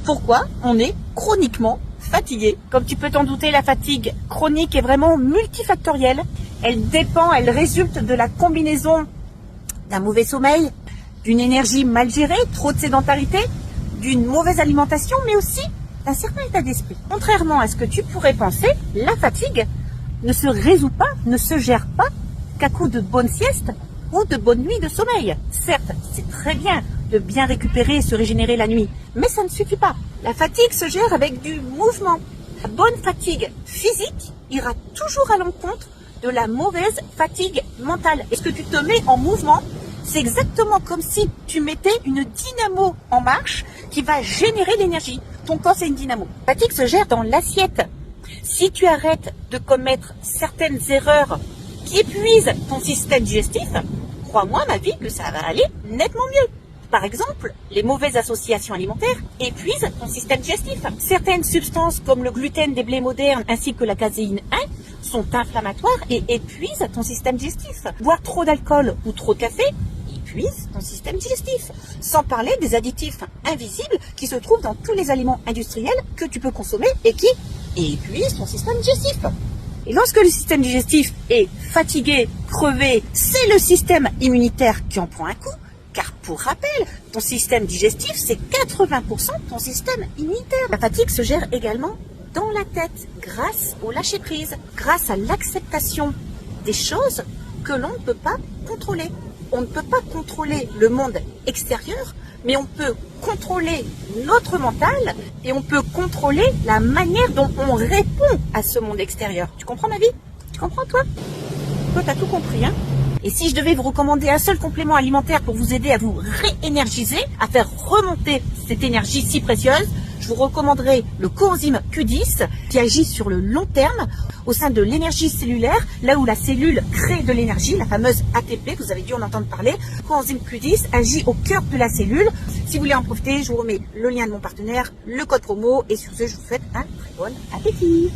pourquoi on est chroniquement fatigué. Comme tu peux t'en douter, la fatigue chronique est vraiment multifactorielle. Elle résulte de la combinaison d'un mauvais sommeil, d'une énergie mal gérée, trop de sédentarité, d'une mauvaise alimentation, mais aussi d'un certain état d'esprit. Contrairement à ce que tu pourrais penser, la fatigue ne se résout pas, ne se gère pas qu'à coup de bonnes siestes ou de bonnes nuits de sommeil. Certes, c'est très bien de bien récupérer et se régénérer la nuit, mais ça ne suffit pas. La fatigue se gère avec du mouvement. La bonne fatigue physique ira toujours à l'encontre de la mauvaise fatigue mentale. Et ce que tu te mets en mouvement, c'est exactement comme si tu mettais une dynamo en marche qui va générer l'énergie. Ton corps, c'est une dynamo. La fatigue se gère dans l'assiette. Si tu arrêtes de commettre certaines erreurs qui épuisent ton système digestif, crois-moi, ma vie, que ça va aller nettement mieux. Par exemple, les mauvaises associations alimentaires épuisent ton système digestif. Certaines substances comme le gluten des blés modernes ainsi que la caséine 1 sont inflammatoires et épuisent ton système digestif. Boire trop d'alcool ou trop de café épuise ton système digestif. Sans parler des additifs invisibles qui se trouvent dans tous les aliments industriels que tu peux consommer et qui épuisent ton système digestif. Et lorsque le système digestif est fatigué, crevé, c'est le système immunitaire qui en prend un coup. Car pour rappel, ton système digestif, c'est 80% de ton système immunitaire. La fatigue se gère également dans la tête, grâce au lâcher-prise, grâce à l'acceptation des choses que l'on ne peut pas contrôler. On ne peut pas contrôler le monde extérieur, mais on peut contrôler notre mental et on peut contrôler la manière dont on répond à ce monde extérieur. Tu comprends ma vie? Tu comprends toi? Toi, t'as tout compris, hein? Et si je devais vous recommander un seul complément alimentaire pour vous aider à vous réénergiser, à faire remonter cette énergie si précieuse, je vous recommanderais le coenzyme Q10 qui agit sur le long terme au sein de l'énergie cellulaire, là où la cellule crée de l'énergie, la fameuse ATP, vous avez dû en entendre parler. Le coenzyme Q10 agit au cœur de la cellule. Si vous voulez en profiter, je vous remets le lien de mon partenaire, le code promo et sur ce, je vous souhaite un très bon appétit.